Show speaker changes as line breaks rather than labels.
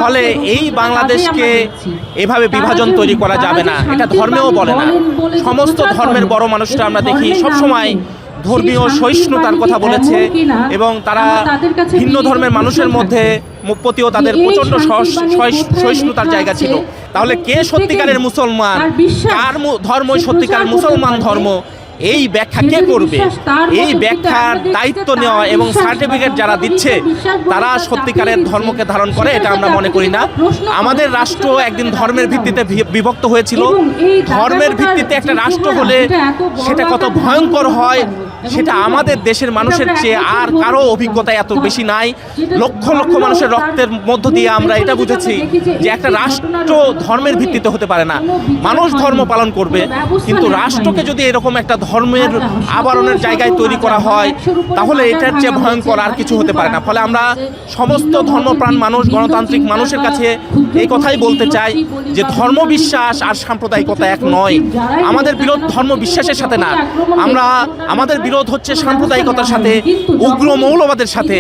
ফলে এই বাংলাদেশকে এভাবে বিভাজন তৈরি করা যাবে না। এটা ধর্মেও বলে না। সমস্ত ধর্মের বড় মানুষরা আমরা দেখি সবসময় ধর্মীয় সহিষ্ণুতার কথা বলেছে এবং তারা ভিন্ন ধর্মের মানুষের মধ্যে প্রতিও তাদের প্রচণ্ড সহিষ্ণুতার জায়গা ছিল। তাহলে কে সত্যিকারের মুসলমান, কার ধর্মই সত্যিকারের মুসলমান ধর্ম, এই ব্যাখ্যা কে করবে? এই ব্যাখ্যার দায়িত্ব নেওয়া এবং সার্টিফিকেট যারা দিচ্ছে তারা সত্যিকারের ধর্মকে ধারণ করে এটা আমরা মনে করি না। আমাদের রাষ্ট্র একদিন ধর্মের ভিত্তিতে বিভক্ত হয়েছিল। ধর্মের ভিত্তিতে একটা রাষ্ট্র হলে সেটা কত ভয়ঙ্কর হয় সেটা আমাদের দেশের মানুষের চেয়ে আর কারো অভিজ্ঞতা এত বেশি নাই। লক্ষ লক্ষ মানুষের রক্তের মধ্য দিয়ে আমরা এটা বুঝেছি যে একটা রাষ্ট্র ধর্মের ভিত্তিতে হতে পারে না। মানুষ ধর্ম পালন করবে, কিন্তু রাষ্ট্রকে যদি এরকম একটা ধর্মের আবরণের জায়গায় তৈরি করা হয় তাহলে এটার চেয়ে ভয়ঙ্কর আর কিছু হতে পারে না। ফলে আমরা সমস্ত ধর্মপ্রাণ মানুষ, গণতান্ত্রিক মানুষের কাছে এই কথাই বলতে চাই যে ধর্মবিশ্বাস আর সাম্প্রদায়িকতা এক নয়। আমাদের বিরোধ ধর্মবিশ্বাসের সাথে না, আমাদের বিরোধ হচ্ছে সাম্প্রদায়িকতার সাথে, উগ্র মৌলবাদের সাথে।